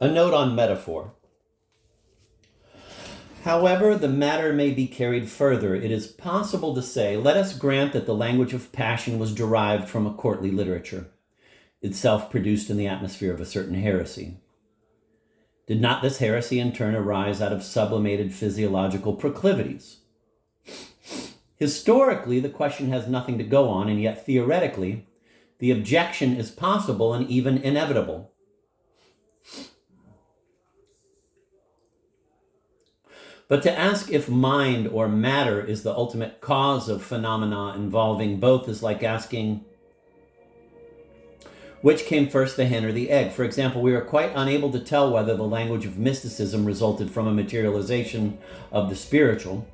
A note on metaphor. However the matter may be carried further, it is possible to say, let us grant that the language of passion was derived from a courtly literature, itself produced in the atmosphere of a certain heresy. Did not this heresy in turn arise out of sublimated physiological proclivities? Historically, the question has nothing to go on, and yet theoretically, the objection is possible and even inevitable. But to ask if mind or matter is the ultimate cause of phenomena involving both is like asking which came first, the hen or the egg. For example, we are quite unable to tell whether the language of mysticism resulted from a materialization of the spiritual,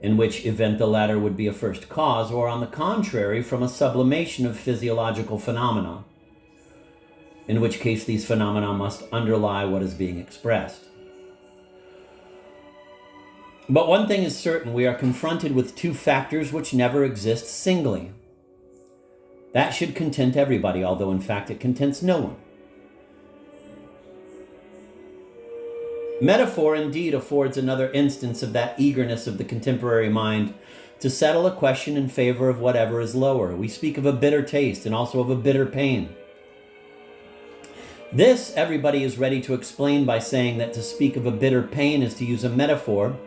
in which event the latter would be a first cause, or on the contrary, from a sublimation of physiological phenomena, in which case these phenomena must underlie what is being expressed. But one thing is certain, we are confronted with two factors which never exist singly. That should content everybody, although in fact it contents no one. Metaphor indeed affords another instance of that eagerness of the contemporary mind to settle a question in favor of whatever is lower. We speak of a bitter taste and also of a bitter pain. This everybody is ready to explain by saying that to speak of a bitter pain is to use a metaphor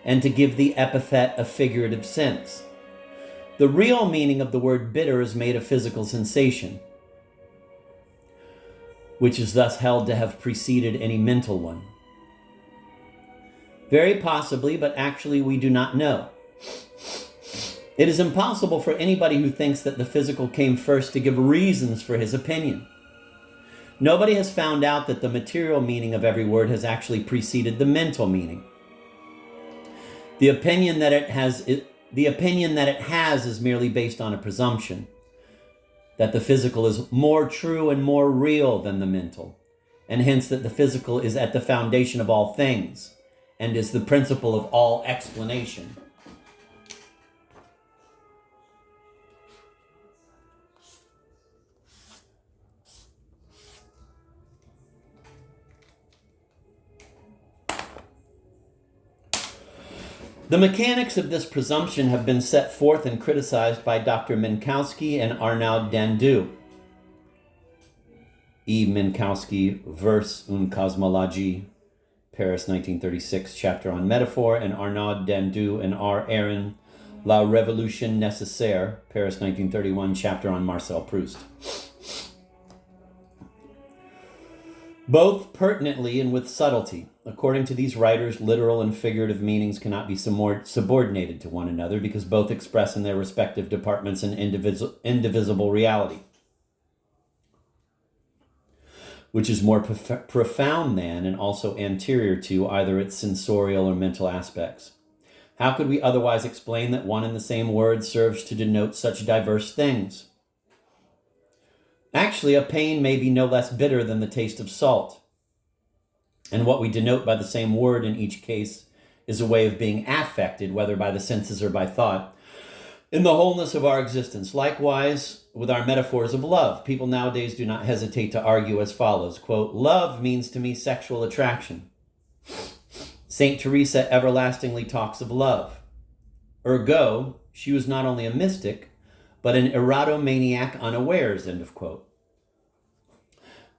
and to give the epithet a figurative sense. The real meaning of the word bitter is made of physical sensation, which is thus held to have preceded any mental one. Very possibly, but actually we do not know. It is impossible for anybody who thinks that the physical came first to give reasons for his opinion. Nobody has found out that the material meaning of every word has actually preceded the mental meaning. The opinion that it has is merely based on a presumption that the physical is more true and more real than the mental, and hence that the physical is at the foundation of all things and is the principle of all explanation. The mechanics of this presumption have been set forth and criticized by Dr. Minkowski and Arnaud Dandu. E. Minkowski, Verse une cosmologie, Paris 1936, chapter on metaphor, and Arnaud Dandu and R. Aaron, La Révolution nécessaire, Paris 1931, chapter on Marcel Proust. Both pertinently and with subtlety. According to these writers, literal and figurative meanings cannot be subordinated to one another because both express in their respective departments an indivisible reality, which is more profound than and also anterior to either its sensorial or mental aspects. How could we otherwise explain that one and the same word serves to denote such diverse things? Actually, a pain may be no less bitter than the taste of salt. And what we denote by the same word in each case is a way of being affected, whether by the senses or by thought, in the wholeness of our existence. Likewise, with our metaphors of love, people nowadays do not hesitate to argue as follows, quote, love means to me sexual attraction. Saint Teresa everlastingly talks of love. Ergo, she was not only a mystic, but an erotomaniac unawares, end of quote.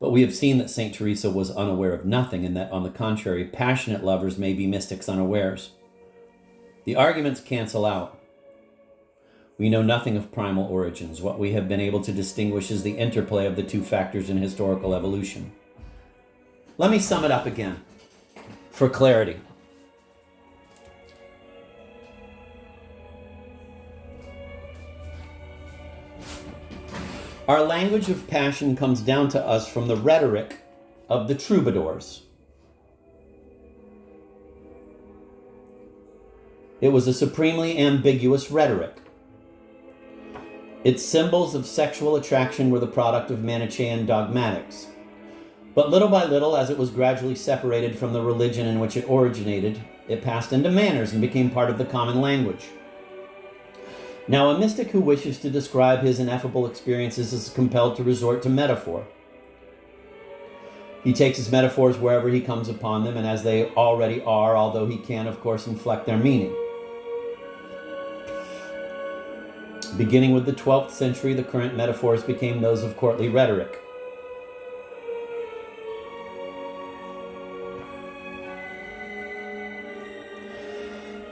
But we have seen that St. Teresa was unaware of nothing, and that, on the contrary, passionate lovers may be mystics unawares. The arguments cancel out. We know nothing of primal origins. What we have been able to distinguish is the interplay of the two factors in historical evolution. Let me sum it up again, for clarity. Our language of passion comes down to us from the rhetoric of the troubadours. It was a supremely ambiguous rhetoric. Its symbols of sexual attraction were the product of Manichaean dogmatics. But little by little, as it was gradually separated from the religion in which it originated, it passed into manners and became part of the common language. Now, a mystic who wishes to describe his ineffable experiences is compelled to resort to metaphor. He takes his metaphors wherever he comes upon them, and as they already are, although he can, of course, inflect their meaning. Beginning with the 12th century, the current metaphors became those of courtly rhetoric.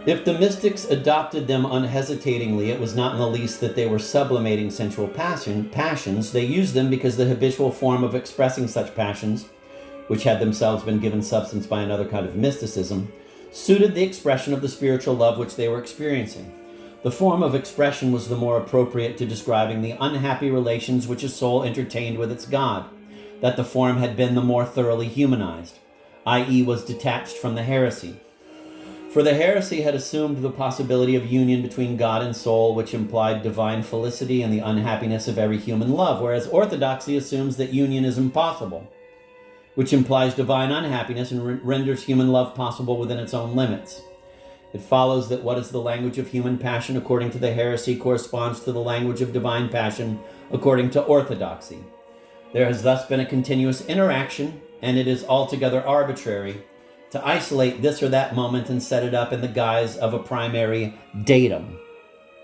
If the mystics adopted them unhesitatingly, it was not in the least that they were sublimating sensual passions. They used them because the habitual form of expressing such passions, which had themselves been given substance by another kind of mysticism, suited the expression of the spiritual love which they were experiencing. The form of expression was the more appropriate to describing the unhappy relations which a soul entertained with its God, that the form had been the more thoroughly humanized, i.e. was detached from the heresy. For the heresy had assumed the possibility of union between God and soul, which implied divine felicity and the unhappiness of every human love, whereas orthodoxy assumes that union is impossible, which implies divine unhappiness and renders human love possible within its own limits. It follows that what is the language of human passion according to the heresy corresponds to the language of divine passion according to orthodoxy. There has thus been a continuous interaction, and it is altogether arbitrary to isolate this or that moment and set it up in the guise of a primary datum.